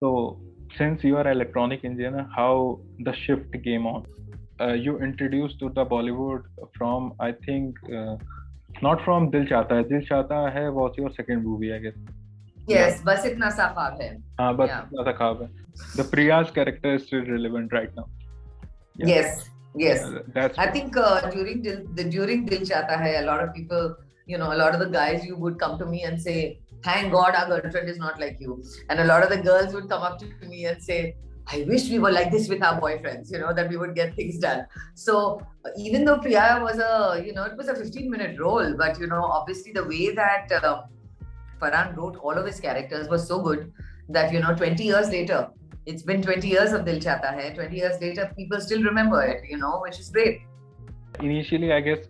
So, since you are an electronic engineer, how the shift came on? You introduced to the Bollywood from, I think, not from Dil Chahta Hai. Dil Chahta Hai was your second movie, I guess. Yeah. Yes, बस इतना सा ख्वाब है. But Yeah. the Priya's character is still relevant right now. Yeah. Yes, yes. That's I think during Dil Chahta Hai, a lot of people, a lot of the guys you would come to me and say, "Thank God our girlfriend is not like you," and a lot of the girls would come up to me and say, "I wish we were like this with our boyfriends," that we would get things done. So even though Priya was it was a 15-minute role, but obviously the way that Farhan wrote all of his characters was so good that 20 years later. It's been 20 years of Dil Chahta Hai. 20 years later, people still remember it, which is great. Initially, I guess,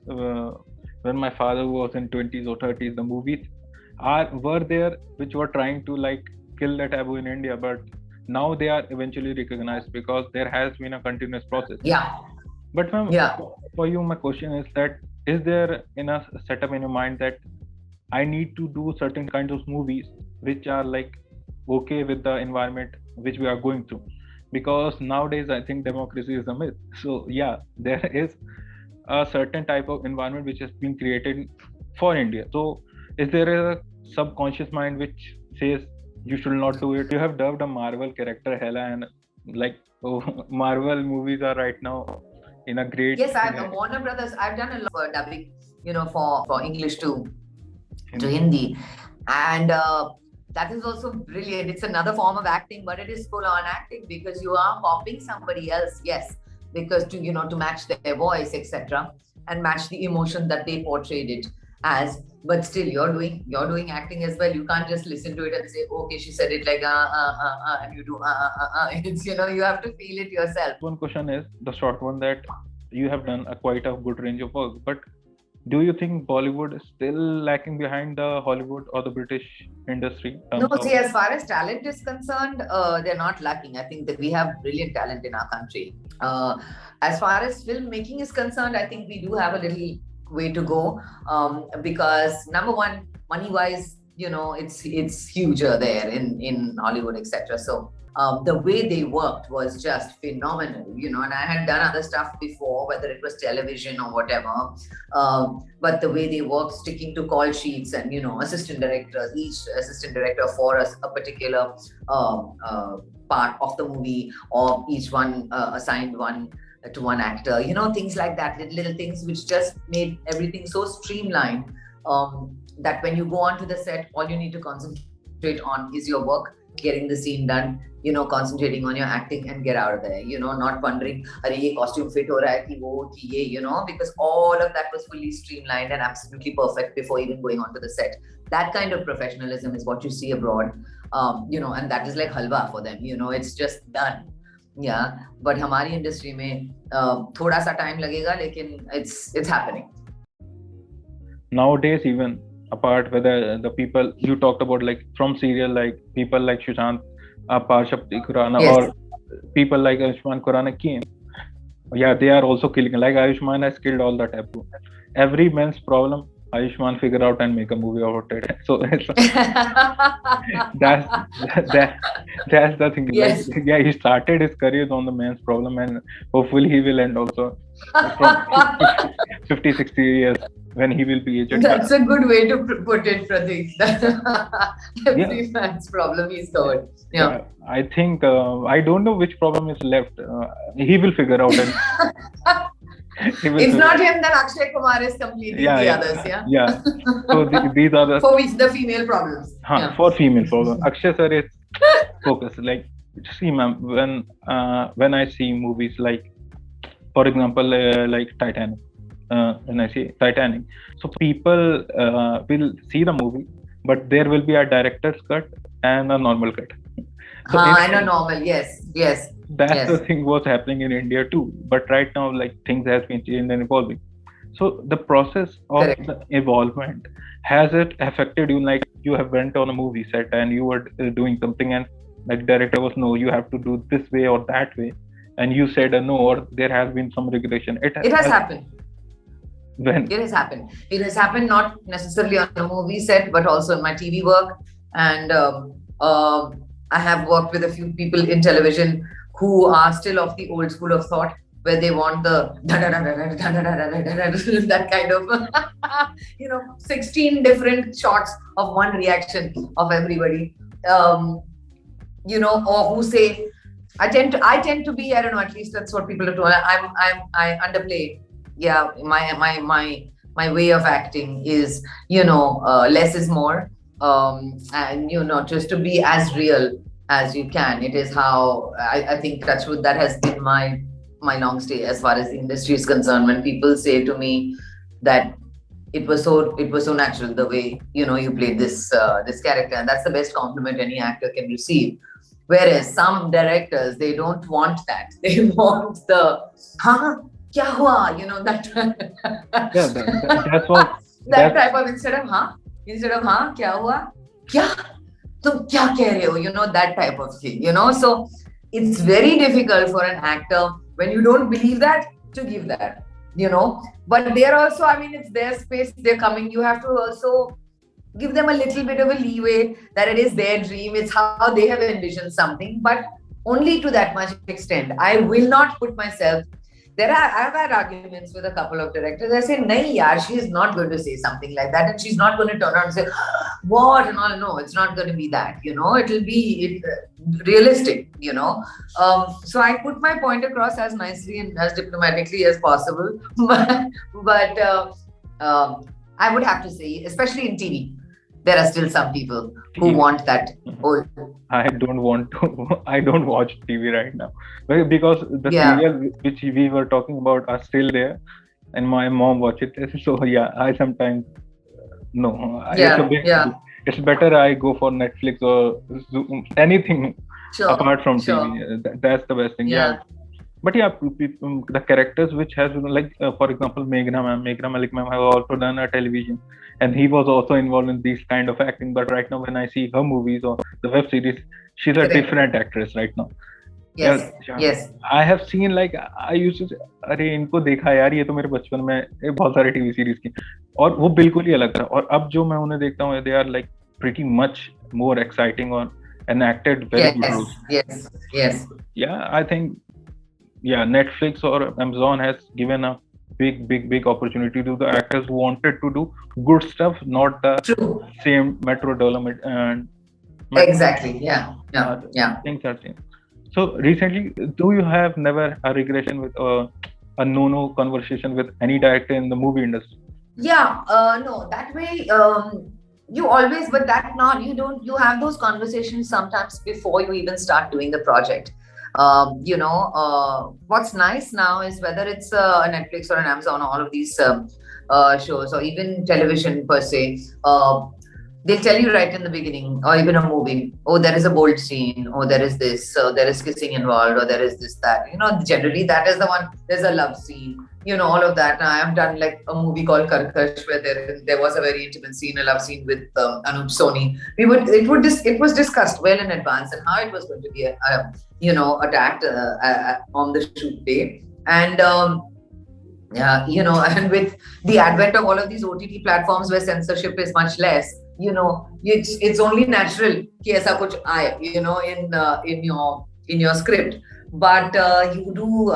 when my father was in 20s or 30s, the movies were there which were trying to kill the taboo in India, but now they are eventually recognized because there has been a continuous process. Yeah. But ma'am, for you, my question is that is there in a setup in your mind that I need to do certain kinds of movies which are okay with the environment which we are going through? Because nowadays I think democracy is a myth. So yeah, there is a certain type of environment which has been created for India. So is there a subconscious mind which says you should not do it? You have dubbed a Marvel character Hela, and Marvel movies are right now in a great. Yes, I've Warner Brothers. I've done a lot of dubbing, for English to Hindi, and that is also brilliant. It's another form of acting, but it is full-on acting because you are copying somebody else. Yes, because to match their voice, etc., and match the emotion that they portrayed it as. But still, you're doing acting as well. You can't just listen to it and say, okay, she said it like and you do It's you have to feel it yourself. One question is the short one, that you have done quite a good range of work, but do you think Bollywood is still lacking behind the Hollywood or the British industry? No, see, as far as talent is concerned, they're not lacking. I think that we have brilliant talent in our country. As far as filmmaking is concerned, I think we do have a little way to go, because number one, money-wise, it's huger there in Hollywood, etc. So the way they worked was just phenomenal, and I had done other stuff before, whether it was television or whatever. But the way they worked, sticking to call sheets and, assistant directors, each assistant director for a particular part of the movie, or each one assigned one to one actor, things like that, little things which just made everything so streamlined, that when you go onto the set, all you need to concentrate on is your work, getting the scene done, concentrating on your acting and get out of there, not wondering, ye costume fit ho raha hai ki wo ki ye, because all of that was fully streamlined and absolutely perfect before even going onto the set. That kind of professionalism is what you see abroad, and that is like halwa for them, it's just done. Yeah, but हमारी industry में थोड़ा सा time लगेगा, लेकिन it's happening. Nowadays, even apart whether the people you talked about, from serial, people like Sushant, Parshapti Khurana, or people like Ayushmann Khurrana came. Yeah, they are also killing. Like Ayushmann has killed all the taboo. Every man's problem, Ayushmann figure out and make a movie about it. So that's the thing. Yes. He started his career on the man's problem, and hopefully he will end also from 50, 60 years when he will be aged. That's a good way to put it, Pratik. Every man's problem is solved. Yeah. I think I don't know which problem is left. He will figure out. If not him, then Akshay Kumar is completing the others. Yeah. So these are the for which the female problems. For female problems, Akshay sir is focused. See, ma'am, when I see movies for example, like Titanic. When I say Titanic, so people will see the movie, but there will be a director's cut and a normal cut. So and a normal, yes. That's the thing was happening in India too. But right now, things has been changed and evolving. So the process of the evolvement, has it affected you? You have went on a movie set and you were doing something, and director was, no, you have to do this way or that way, and you said no, or there has been some regulation. It has happened. When? It has happened. It has happened not necessarily on a movie set, but also in my TV work. And I have worked with a few people in television who are still of the old school of thought, where they want the that kind of 16 different shots of one reaction of everybody. Or who say, I tend to be, I don't know, at least that's what people are told. I underplay. Yeah, my way of acting is, less is more. And just to be as real as you can. It is how I think that has been my long stay as far as the industry is concerned. When people say to me that it was so natural the way you played this character, and that's the best compliment any actor can receive. Whereas some directors, they don't want that. They want the huh, kya hua, that Yeah, that's what that that's type of instead of kya hua, kya तुम क्या कह रहे हो, that type of thing. So it's very difficult for an actor when you don't believe that to give that. But they're also, I mean, it's their space, they're coming. You have to also give them a little bit of a leeway that it is their dream, it's how they have envisioned something, but only to that much extent. I will not put myself. I've had arguments with a couple of directors. I say, nahi yaar, she is not going to say something like that, and she's not going to turn around and say, what and all. No, it's not going to be that. It'll be realistic. So I put my point across as nicely and as diplomatically as possible. But I would have to say, especially in TV, there are still some people who want that old. I don't want to. I don't watch TV right now because the Yeah. serial which we were talking about are still there, and my mom watches it. So yeah, I sometimes no. Yeah. It's better I go for Netflix or Zoom, anything Sure. apart from Sure. TV. That's the best thing. Yeah. But yeah, the characters which has like for example, Meghna Malik ma'am have also done a television, and he was also involved in these kind of acting. But right now, when I see her movies or the web series, she's a Correct. different actress right now. Yes. Yeah. Yes. I have seen like I used to say, अरे इनको देखा यार, ये तो मेरे बचपन में बहुत सारे टीवी सीरीज की, और वो बिल्कुल ही अलग था. और अब जो मैं उन्हें देखता हूँ, they are like pretty much more exciting or enacted very good roles. Yes. Yeah, I think Netflix or Amazon has given a big opportunity to the actors who wanted to do good stuff, not the True. same Metro Dolomite and Exactly. Yeah. things are same. So recently, do you have never a regression with a no conversation with any director in the movie industry? Yeah. No, that way. You always, but that not you don't. You have those conversations sometimes before you even start doing the project. What's nice now is whether it's a Netflix or an Amazon, all of these shows, or even television per se, they'll tell you right in the beginning, or even a movie, oh, there is a bold scene, or there is this, there is kissing involved, or there is this, that. Generally that is the one. There's a love scene, all of that. I have done like a movie called Karkash, where there was a very intimate scene, a love scene with Anup Soni. It was discussed well in advance and how it was going to be attacked on the shoot day. And and with the advent of all of these OTT platforms where censorship is much less, it's only natural कि ऐसा कुछ आए, in your script. But you do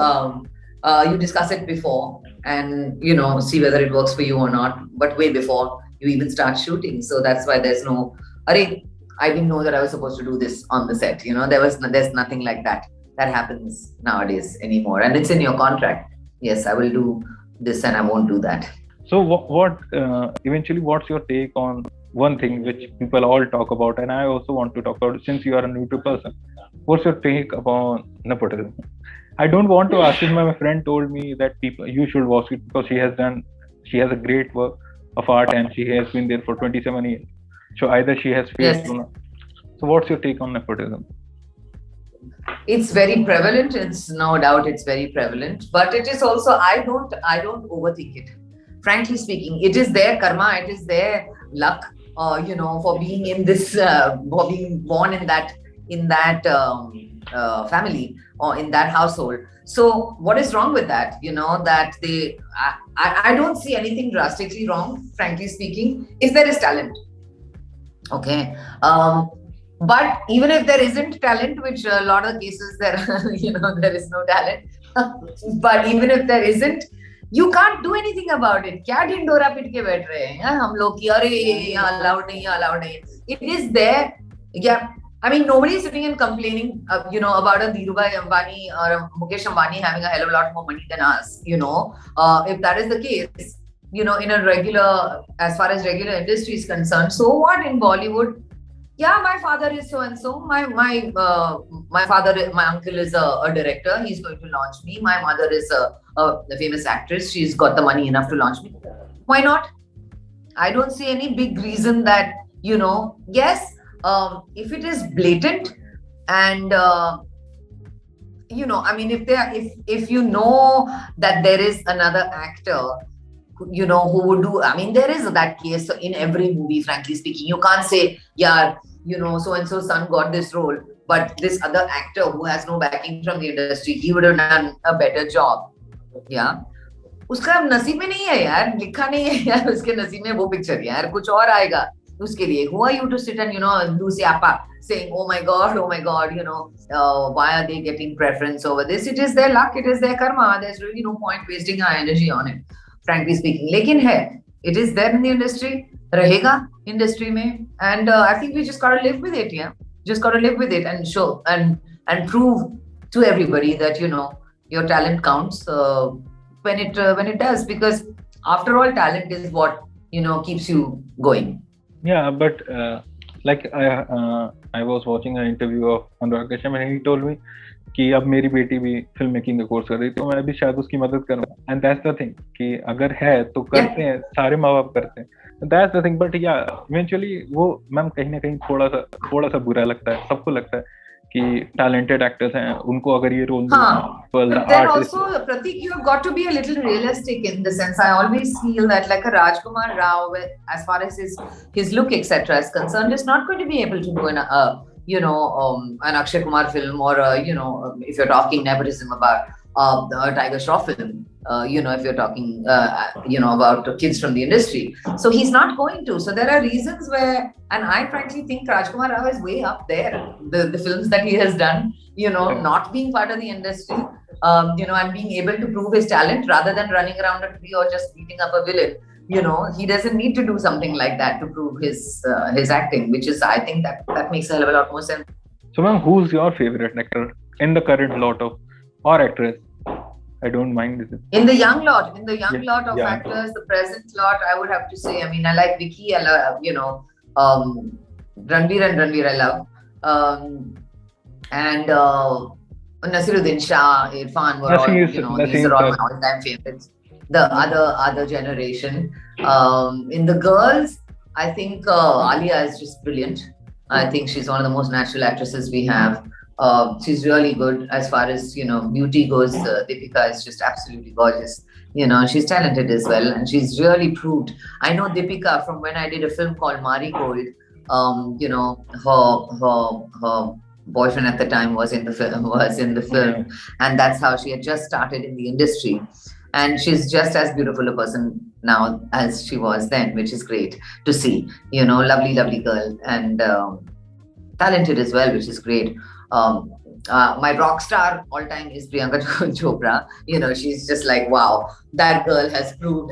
you discuss it before and see whether it works for you or not, but way before you even start shooting. So that's why there's no I didn't know that I was supposed to do this on the set. There's nothing like that happens nowadays anymore, and it's in your contract. Yes, I will do this and I won't do that. So what eventually, what's your take on one thing which people all talk about, and I also want to talk about, since you are a neutral person? What's your take upon nepotism? I don't want to ask it. My friend told me that you should watch it because she has a great work of art and she has been there for 27 years. So either she has faced or not. So what's your take on nepotism? It's very prevalent. It's no doubt it's very prevalent, but it is also, I don't overthink it. Frankly speaking, it is their karma, it is their luck, for being in this, for being born in that family or in that household. So what is wrong with that? That I don't see anything drastically wrong, frankly speaking, if there is talent. Okay. But even if there isn't talent, which a lot of cases there, there is no talent. But even if there isn't, you can't do anything about it. क्या ढिंडोरा पीट के बैठ रहे हैं हम लोग कि अरे यहाँ allowed नहीं, allowed नहीं. It is there. Yeah. I mean, nobody is sitting and complaining, about a Dhirubhai Ambani or a Mukesh Ambani having a hell of a lot more money than us. If that is the case, in a regular, as far as regular industry is concerned, so what in Bollywood? Yeah, my father is so and so. My father, my uncle is a director. He's going to launch me. My mother is a famous actress. She's got the money enough to launch me. Why not? I don't see any big reason that yes. If it is blatant and if you know that there is another actor who would do, I mean, there is that case in every movie, frankly speaking. You can't say, yeah, so and so son got this role, but this other actor who has no backing from the industry, he would have done a better job. Yeah, उसका नसीब में नहीं है यार, लिखा नहीं है यार उसके नसीब में वो पिक्चर, यार कुछ और आएगा उसके लिए. Who are you to sit and do siapa saying oh my god, why are they getting preference over this? It is their luck, it is their karma. There's really no point wasting our energy on it, frankly speaking. लेकिन है, it is there in the industry, रहेगा industry में, and I think we just gotta live with it. Yeah, just gotta live with it and show and prove to everybody that your talent counts when it does, because after all, talent is what keeps you going. Yeah, but I was watching an interview of Anurag Kashyap and he told me कि अब मेरी बेटी भी film making का course कर रही, तो मैं भी शायद उसकी मदद करूँ. एंड दैट्स द थिंग कि अगर है तो करते हैं, सारे माँ बाप करते हैं. That's the thing. बट या इवेंचुअली वो मैम कहीं ना कहीं थोड़ा सा बुरा लगता है, सबको लगता है कि टैलेंटेड एक्टर्स हैं, उनको अगर ये role but then also, Pratik, you have got to be a little realistic in the sense. I always feel that like a Rajkumar Rao, as far as his look etc. is concerned, is not going to be able to do an Akshay Kumar film, or if you're talking nepotism about a Tiger Shroff film, if you're talking about kids from the industry. So he's not going to. So there are reasons where, and I frankly think Rajkumar Rao is way up there. The films that he has done, not being part of the industry, and being able to prove his talent rather than running around a tree or just beating up a villain. He doesn't need to do something like that to prove his acting, which is, I think that makes a hell of a lot more sense. So ma'am, who's your favorite actor in the current lot of, or actress? I don't mind. In the young lot of actors, the present lot, I would have to say, I mean, I like Vicky, I love, Ranveer I love. And Naseeruddin Shah, Irfan were all, these are all my all-time favorites. The other generation. In the girls, I think Alia is just brilliant. I think she's one of the most natural actresses we have. She's really good as far as beauty goes. Deepika is just absolutely gorgeous. She's talented as well, and she's really proved. I know Deepika from when I did a film called Marigold. Her boyfriend at the time was in the film, and that's how she had just started in the industry. And she's just as beautiful a person now as she was then, which is great to see. Lovely girl, and talented as well, which is great. My rock star all time is Priyanka Chopra. She's just like, wow, that girl has proved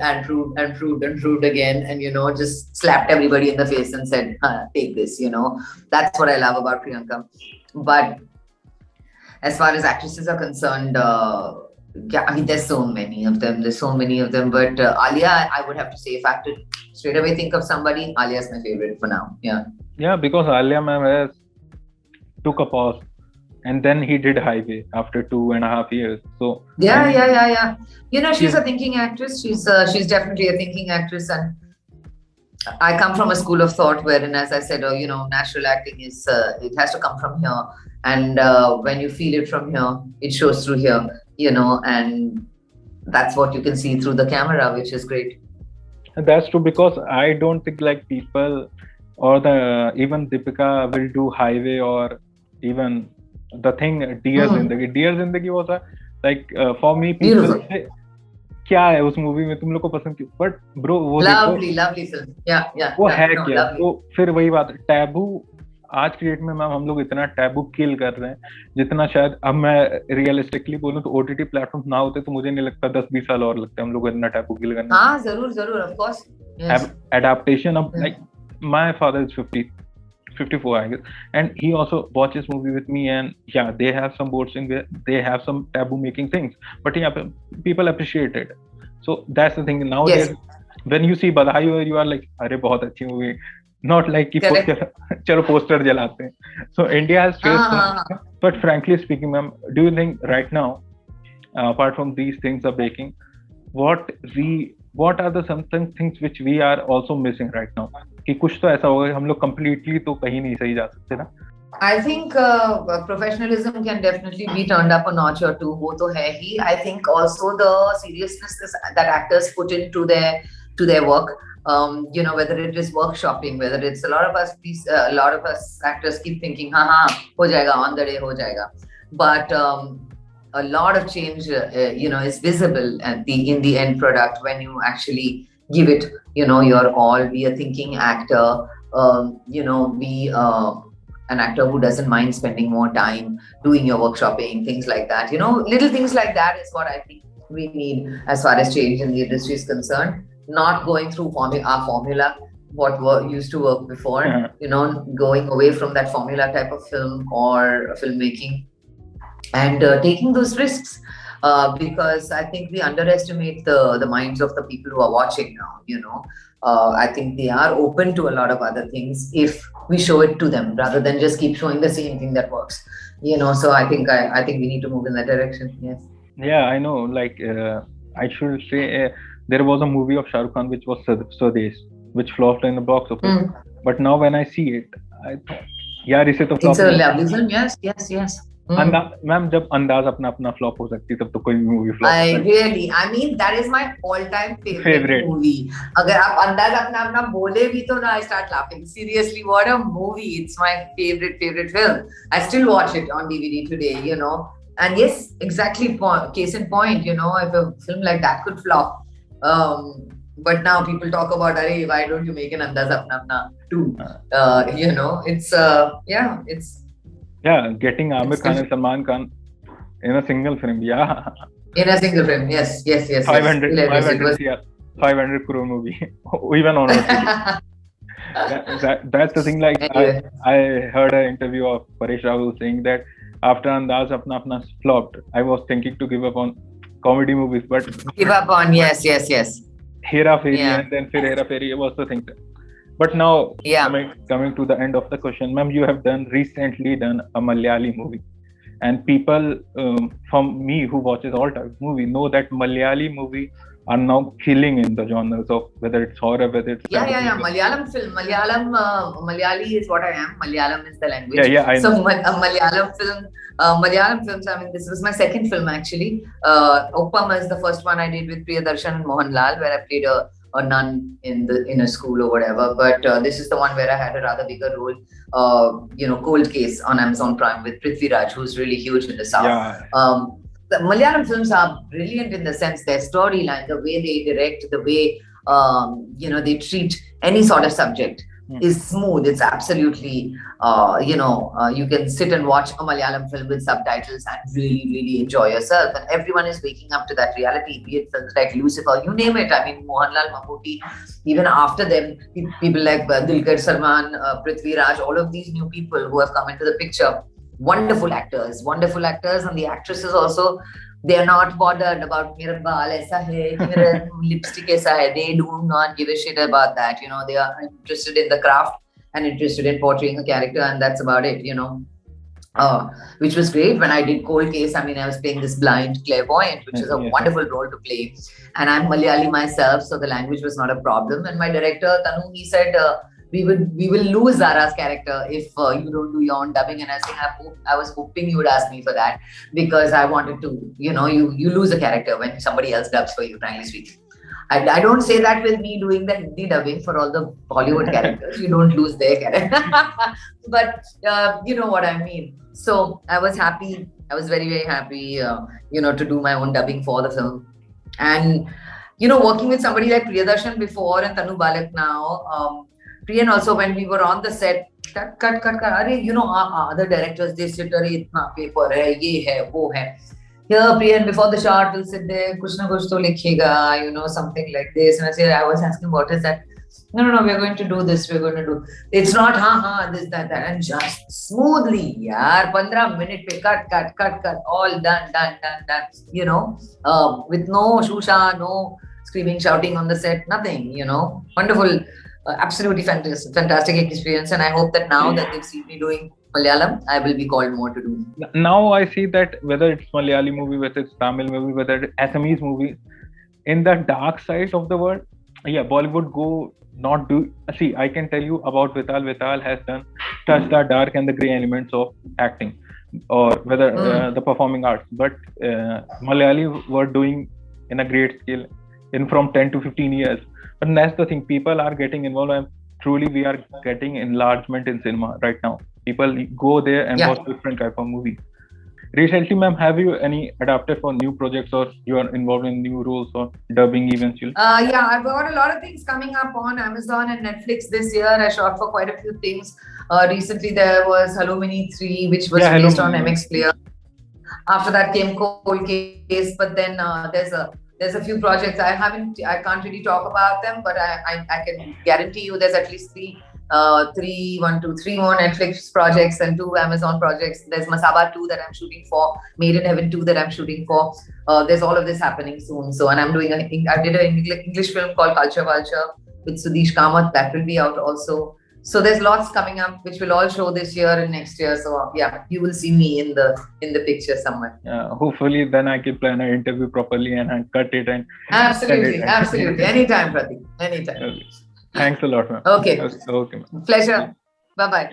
again, and just slapped everybody in the face and said, take this. That's what I love about Priyanka. But as far as actresses are concerned, I mean, there's so many of them. But Alia, I would have to say, if I have to straight away think of somebody, Alia's my favorite for now. Yeah, because Alia ma'am has took a pause, and then he did Highway after 2.5 years. So yeah. She's a thinking actress. She's definitely a thinking actress, and I come from a school of thought wherein, as I said, natural acting is it has to come from here, and when you feel it from here, it shows through here. And that's what you can see through the camera, which is great. And that's true, because I don't think like people or even Deepika will do Highway, or even the thing Dear Zindagi. Dear Zindagi was for me, people say, क्या है उस movie में, तुम लोग को पसंद क्यों? But bro वो lovely film. Yeah. वो है क्या? तो फिर वही बात, टैबू आज की डेट में मैम हम लोग इतना टैबू किल कर रहे हैं जितना शायद, अब मैं रियलिस्टिकली बोलूं तो ओटीटी प्लेटफॉर्म ना होते तो मुझे नहीं लगता 10-20 साल और लगते हम लोग इतना टैबू किल करने। हाँ जरूर जरूर, of course, yes. Adaptation of, like, my father is 54, I guess, and he also watches movie with me, and yeah, they have some boarding where they have some taboo making things, but yeah, people appreciate it. So that's the thing nowadays. Yes. When you see Badhaai, you are like, अरे बहुत अच्छी movie, not like कि चलो poster जलाते हैं. So India has faced some, but frankly speaking, ma'am, do you think right now, apart from these things are baking, what are the some things which we are also missing right now? कि कुछ तो ऐसा होगा हम लोग completely तो कहीं नहीं सही जा सकते ना. I think professionalism can definitely be turned up a notch or two. वो तो है ही. I think also the seriousness that actors put into their work. You know, whether it is workshopping, whether it's a lot of us actors keep thinking, हाँ हो जाएगा, on the day हो जाएगा. But a lot of change, you know, is visible in the end product when you actually give it, you know, your all. Be a thinking actor, you know, be an actor who doesn't mind spending more time doing your workshopping, things like that. You know, little things like that is what I think we need as far as change in the industry is concerned. Not going through our formula, what used to work before. You know, going away from that formula type of film or filmmaking, and taking those risks, because I think we underestimate the minds of the people who are watching now. You know, I think they are open to a lot of other things if we show it to them, rather than just keep showing the same thing that works. You know, so I think we need to move in that direction. Yes. Yeah, I know. Like, I should say, there was a movie of Shah Rukh Khan which was Swades, which flopped in the box office. But now when I see it, I thought, यार इसे तो flop. It's a lovely film. Yes, yes, yes. Ma'am जब अंदाज अपना flop हो सकती है तब तो कोई भी movie flop I mean that is my all time favorite movie. अगर आप अंदाज अपना बोले भी तो ना I start laughing. Seriously, what a movie. It's my favorite film. I still watch it on DVD today, you know. And yes, exactly, case in point, you know, if a film like that could flop, but now people talk about, why don't you make an Andaz Apna too? You know, it's getting Aamir Khan and Salman Khan in a single film. In a single film, yes. 500 crore movie, even on OTT. That's the thing. Like, I heard an interview of Paresh Rawal saying that after Andaz Apna flopped, I was thinking to give up on comedy movies, but give up on yes. Hera Fairy, and then Hera Fairy was the thing. But now, coming to the end of the question, ma'am, you have recently done a Malayali movie, and people from me who watches all types of movie know that Malayali movie are now killing in the genres of whether it's horror, whether it's Malayalam film. Malayali is what I am. Malayalam is the language. I know. So Malayalam film. Malayalam films, I mean, this was my second film actually. Uppam is the first one I did with Priyadarshan and Mohanlal, where I played a nun in a school or whatever. But this is the one where I had a rather bigger role. You know, Cold Case on Amazon Prime with Prithvi Raj, who's really huge in the South. The Malayalam films are brilliant in the sense their storyline, the way they direct, the way you know, they treat any sort of subject is smooth. It's absolutely you know, you can sit and watch a Malayalam film with subtitles and really enjoy yourself. And everyone is waking up to that reality, be it films like Lucifer, you name it. I mean, Mohanlal, Mammootty, even after them, people like Dulquer Salman, Prithvi Raj, all of these new people who have come into the picture. Wonderful actors, and the actresses also, they are not bothered about mera baal aisa hai, mera lipstick aisa hai. They do not give a shit about that. You know, they are interested in the craft and interested in portraying a character, and that's about it, you know. Which was great. When I did Cold Case, I mean, I was playing this blind clairvoyant, which is a wonderful role to play. And I'm Malayali myself, so the language was not a problem. And my director, Tanu, he said, we will lose Zara's character if you don't do your own dubbing. And I was hoping you would ask me for that, because I wanted to, you know, you lose a character when somebody else dubs for you, frankly speaking. I don't say that with me doing the Hindi dubbing for all the Bollywood characters. You don't lose their character. But you know what I mean. So I was happy. I was very happy, you know, to do my own dubbing for the film. And, you know, working with somebody like Priyadarshan before and Tanu Balak now, Priyan also, when we were on the set, cut. Arey, you know, other directors, they sit, arey, itna paper hai, ye hai, wo hai. Here, Priyan, before the shot, will sit there, kuch na kuch to likhega, you know, something like this. And I was asking, what is that? No, we're going to do this, we're going to do. It's not, this, that. And just smoothly, yaar, 15 minute pe cut, all done. You know, with no shusha, no screaming, shouting on the set, nothing, you know. Wonderful, absolutely fantastic experience. And I hope that now that they've seen me doing Malayalam, I will be called more to do. Now I see that whether it's Malayali movie, whether it's Tamil movie, whether it's Assamese movie, in the dark side of the world, yeah, Bollywood go not do. See, I can tell you about Vital. Vital has touched the dark and the grey elements of acting, or whether the performing arts. But Malayali were doing in a great scale in from 10 to 15 years. But that's the thing. People are getting involved, and truly we are getting enlargement in cinema right now. People go there and watch different type of movie. Recently, ma'am, have you any adapted for new projects, or you are involved in new roles or dubbing eventually? Yeah, I've got a lot of things coming up on Amazon and Netflix this year. I shot for quite a few things. Recently, there was Hello Mini 3, which was based on MX Player. After that came Cold Case, but then there's a few projects I can't really talk about them, but I can guarantee you there's at least three more Netflix projects and 2 Amazon projects. There's Masaba 2 that I'm shooting for, Made in Heaven 2 that I'm shooting for. There's all of this happening soon. So, and I did an English film called Culture Vulture with Sudesh Kamath that will be out also. So there's lots coming up which will all show this year and next year. So yeah, you will see me in the picture somewhere. Hopefully then I can plan an interview properly and cut it and absolutely. Anytime, Pratik. Anytime. Okay. Thanks a lot, ma'am. Okay. Okay, ma'am. Pleasure. Bye-bye.